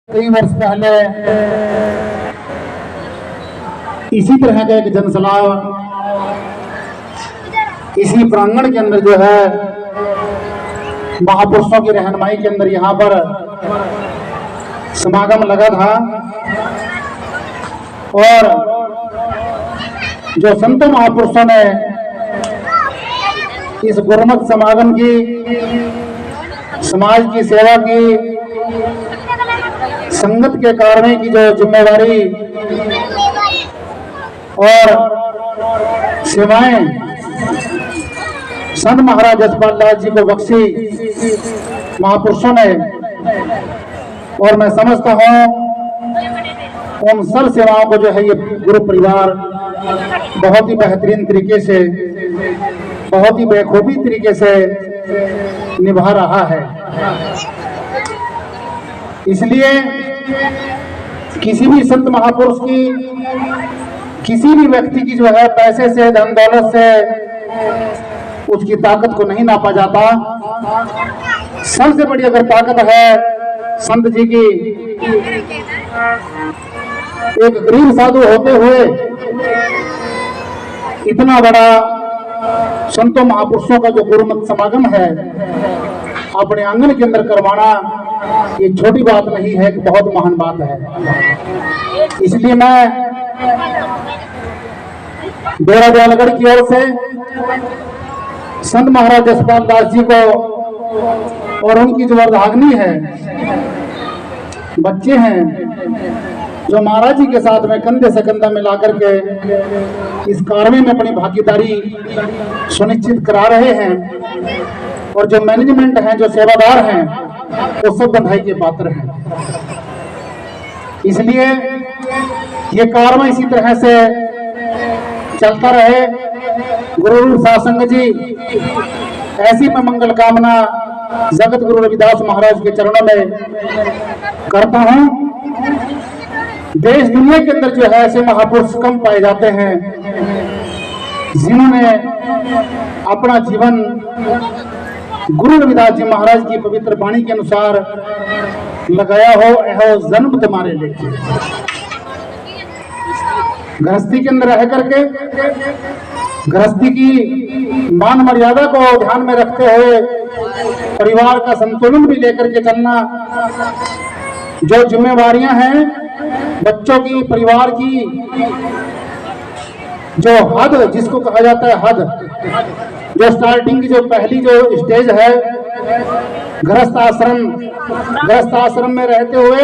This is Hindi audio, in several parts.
कई वर्ष पहले इसी तरह का एक जनसलाह इसी प्रांगण के अंदर जो है महापुरुषों की रहनुमाई के अंदर यहाँ पर समागम लगा था। और जो संत महापुरुषों ने इस गुरुमत समागम की, समाज की सेवा की, संगत के कारण की जो जिम्मेदारी और सेवाएं संत महाराज जसपाल दास जी को बख्शी महापुरुषों ने, और मैं समझता हूं उन सब सेवाओं को जो है ये गुरु परिवार बहुत ही बेहतरीन तरीके से, बहुत ही बेखूबी तरीके से निभा रहा है। इसलिए किसी भी संत महापुरुष की, किसी भी व्यक्ति की जो है पैसे से, धन दौलत से उसकी ताकत को नहीं नापा जाता। सबसे बड़ी अगर ताकत है संत जी की, एक गरीब साधु होते हुए इतना बड़ा संतों महापुरुषों का जो गुरुमत समागम है अपने आंगन के अंदर करवाना, ये छोटी बात नहीं है, कि बहुत महान बात है। इसलिए मैं डेरा दयालगढ़ की ओर से संत महाराज जसपाल दास जी को और उनकी जो अर्धांगिनी है, बच्चे हैं जो महाराज जी के साथ में कंधे से कंधा मिला करके इस कार्य में अपनी भागीदारी सुनिश्चित करा रहे हैं, और जो मैनेजमेंट है, जो सेवादार हैं, वो सब बधाई के पात्र हैं। इसलिए ये कार्य इसी तरह से चलता रहे। गुरु सासंग जी, ऐसी मैं मंगल कामना जगत गुरु रविदास महाराज के चरणों में करता हूं। देश दुनिया के अंदर जो है ऐसे महापुरुष कम पाए जाते हैं जिन्होंने अपना जीवन गुरु रविदास जी महाराज की पवित्र वाणी के अनुसार लगाया हो। एहो जन्म तुम्हारे लेके, गृहस्थी के अंदर रह करके गृहस्थी की मान मर्यादा को ध्यान में रखते हुए परिवार का संतुलन भी लेकर के चलना, जो जिम्मेवारियां हैं बच्चों की, परिवार की, जो हद जिसको कहा जाता है हद, जो स्टार्टिंग की जो पहली जो स्टेज है गृहस्थ आश्रम में रहते हुए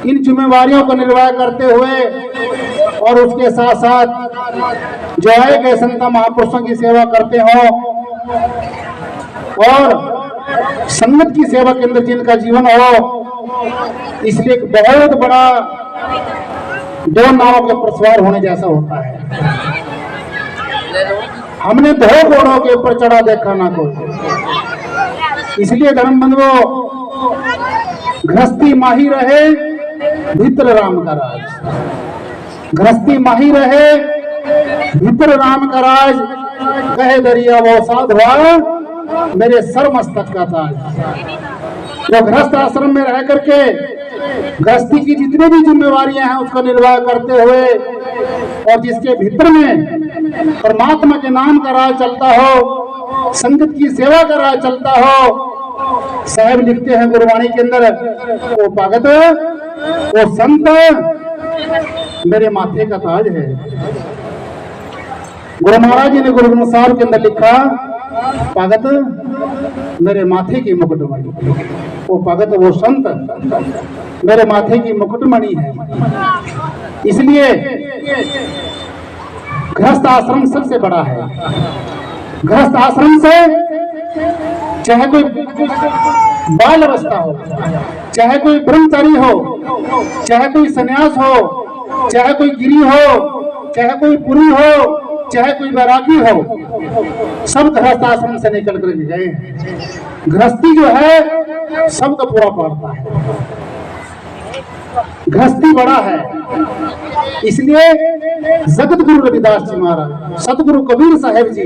इन जिम्मेवारियों को निर्वाह करते हुए, और उसके साथ साथ जो आए गए संत महापुरुषों की सेवा करते हो और संगत की सेवा के अंदर जिनका जीवन हो। इसलिए एक बहुत बड़ा दो नावों के प्रसवार होने जैसा होता है। हमने दो घोड़ों के ऊपर चढ़ा देखा ना कोई। इसलिए धर्म बंधुओं, गृहस्थी माही रहे, भीतर राम का राज। गृहस्थी माही रहे, भीतर राम का राज। कहे दरिया वो साधवा, मेरे सर मस्तक का ताज। जो गृहस्थ आश्रम में रह करके गृहस्थी की जितनी भी जिम्मेवारियां हैं उसका निर्वाह करते हुए, और जिसके भीतर में परमात्मा के नाम का राज चलता हो, संगत की सेवा का राज चलता हो। साहब लिखते हैं गुरबाणी के अंदर, वो भगत, वो संत मेरे माथे का ताज है। गुरु महाराज जी ने गुरु ग्रंथ साहिब के अंदर लिखा, भगत मेरे माथे की मुकुटमणि। वो भगत, वो संत मेरे माथे की मुकुटमणि है। इसलिए गृहस्थ आश्रम सबसे बड़ा है। गृहस्थ आश्रम से चाहे कोई बाल अवस्था हो, चाहे कोई ब्रह्मचारी हो, चाहे कोई सन्यास हो, चाहे कोई गिरी हो, चाहे कोई पुरी हो, चाहे कोई वैरागी हो, सब गृहस्थ आश्रम से निकल कर गए हैं। गृहस्थी जो है सबका पूरा पड़ता है। गृहस्थी बड़ा है। इसलिए जगत गुरु रविदास जी महाराज, सतगुरु कबीर साहेब जी,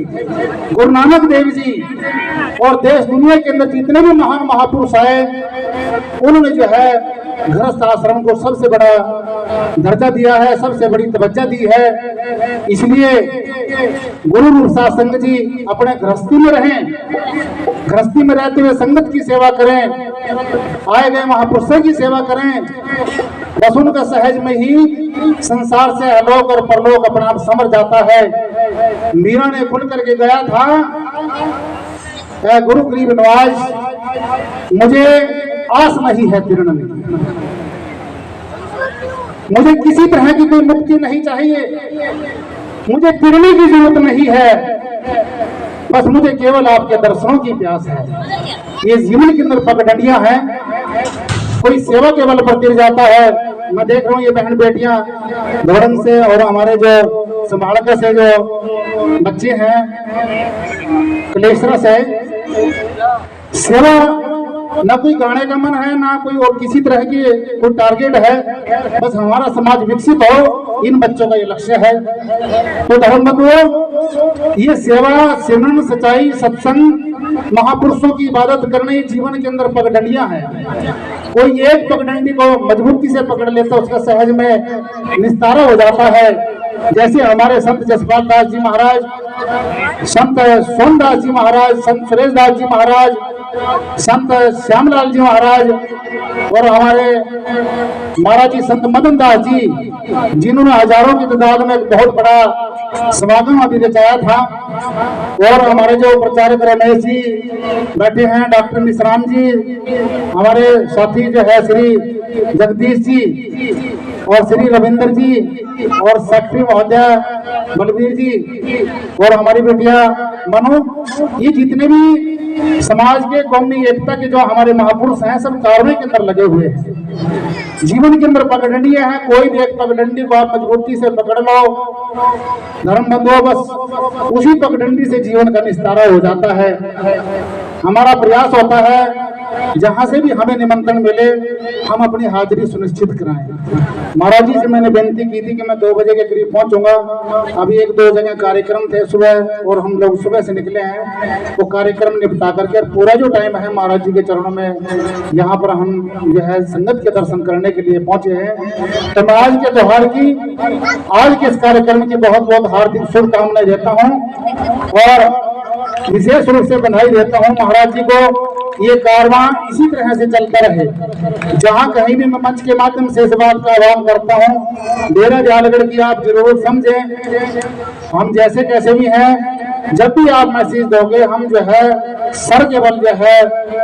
गुरु नानक देव जी और देश दुनिया के अंदर जितने भी महान महापुरुष आए, उन्होंने जो है गृहस्थ आश्रम को सबसे बड़ा दर्जा दिया है, सबसे बड़ी तवज्जो दी है। इसलिए गुरु रूप साध संगत जी अपने गृहस्थी में रहें, गृहस्थी में रहते हुए संगत की सेवा करें, आए गए महापुरुषों की सेवा करें। बस उनका सहज में ही संसार से अलोक और परलोक अपना आप समझ जाता है। मीरा ने खुल करके गया था, गुरु गरीब नवाज मुझे आस नहीं है तीर्ण में, मुझे किसी तरह की कोई मुक्ति नहीं चाहिए, मुझे तीर्णी की जरूरत नहीं है, बस मुझे केवल आपके दर्शनों की प्यास है। ये जीवन के अंदर पगडंडियां हैं, कोई सेवा के बल पर तिर जाता है। मैं देख रहा हूँ ये बहन बेटियां धोरन से और हमारे जो संभालक से जो बच्चे हैं कलेश्वरा से, सेवा ना कोई गाने का मन है, ना कोई और किसी तरह की कोई टारगेट है, बस हमारा समाज विकसित हो, इन बच्चों का ये लक्ष्य है। तो धर्म बंधुओं, ये सेवा, सिमरन, सच्चाई, सत्संग, महापुरुषों की इबादत करने जीवन के अंदर पगडंडियां हैं। कोई एक पगडंडी को मजबूती से पकड़ लेता उसका सहज में निस्तारा हो जाता है। जैसे हमारे संत जसपाल दास जी महाराज, संत सोमदास जी महाराज, संत सुरेश दास जी महाराज, संत श्यामलाल जी महाराज और हमारे महाराज जी संत मदन दास जी, जिन्होंने हजारों की तादाद में एक बहुत बड़ा समागम अभी रचाया था। और हमारे जो प्रचारक रमेश जी बैठे हैं, डॉक्टर मिश्राम जी, हमारे साथी जो है श्री जगदीश जी और श्री रविंद्र जी और सेक्रेटरी महोदय बलबीर जी और हमारी बेटिया मनु, ये जितने भी समाज के कौमी एकता के जो हमारे महापुरुष हैं, सब कार्यों के अंदर लगे हुए हैं। जीवन के अंदर पगडंडियां हैं, कोई भी एक पगडंडी को आप मजबूती से पकड़ लो धर्म बंधुओं, बस उसी पगडंडी से जीवन का निस्तारा हो जाता है। हमारा प्रयास होता है जहां से भी हमें निमंत्रण मिले हम अपनी हाजिरी सुनिश्चित कराएं। महाराज जी से मैंने बेनती की थी कि मैं 2 बजे के करीब पहुंचूंगा। अभी 1-2 जगह कार्यक्रम थे सुबह और हम लोग सुबह से निकले हैं, वो कार्यक्रम निपटा करके पूरा जो टाइम है महाराज जी के चरणों में यहाँ पर हम जो है संगत के दर्शन करने के लिए पहुंचे हैं। तो मैं आज के त्योहार की, आज के इस कार्यक्रम की बहुत बहुत हार्दिक शुभकामनाएं देता हूँ और विशेष रूप से बधाई देता हूँ महाराज जी को। ये कारवां इसी तरह से चलता रहे। जहां कहीं भी मैं मंच के माध्यम से इस बात का आह्वान करता हूं, डेरा जालगढ़ की आप जरूर समझें, हम जैसे कैसे भी हैं, जब भी आप मैसेज दोगे हम जो है सर के बल जो है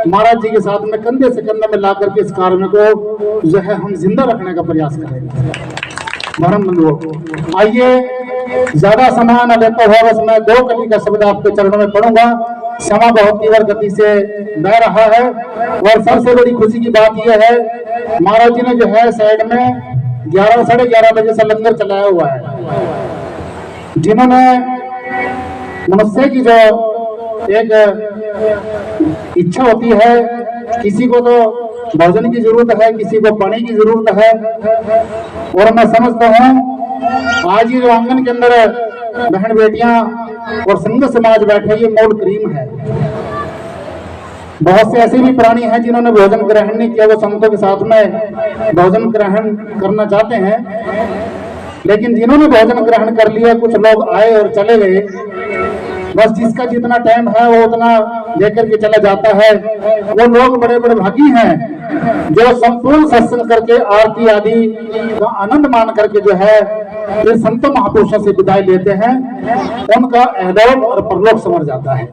महाराज जी के साथ में कंधे से कंधा मिला करके इस कार्य को जो है हम जिंदा रखने का प्रयास करेंगे। धर्म बंधुओं, आइए ज्यादा समय न लेता हुआ बस मैं 2 कली का शब्द आपके चरणों में पढ़ूंगा। समय बहुत तीव्र गति से बह रहा है और सबसे बड़ी खुशी की बात यह है महाराज जी ने जो है साइड में 11 साढ़े 11 बजे से लंगर चलाया हुआ है। जिन्होंने मनुष्य की जो एक इच्छा होती है, किसी को तो भोजन की जरूरत है, किसी को पानी की जरूरत है, और मैं समझता हूँ आज ये जो आंगन के अंदर बहन बेटियां और संघ समाज बैठे, ये मूल करीम है। बहुत से ऐसे भी प्राणी हैं जिन्होंने भोजन ग्रहण नहीं किया, वो संतों के साथ में भोजन ग्रहण करना चाहते हैं, लेकिन जिन्होंने भोजन ग्रहण कर लिया, कुछ लोग आए और चले गए, बस जिसका जितना टाइम है वो उतना लेकर के चला जाता है। वो लोग बड़े बड़े भागी हैं जो संपूर्ण सत्संग करके आरती आदि का आनंद मान करके जो है ये संत महापुरुषों से विदाई लेते हैं, उनका अहलोक और परलोक समझ जाता है।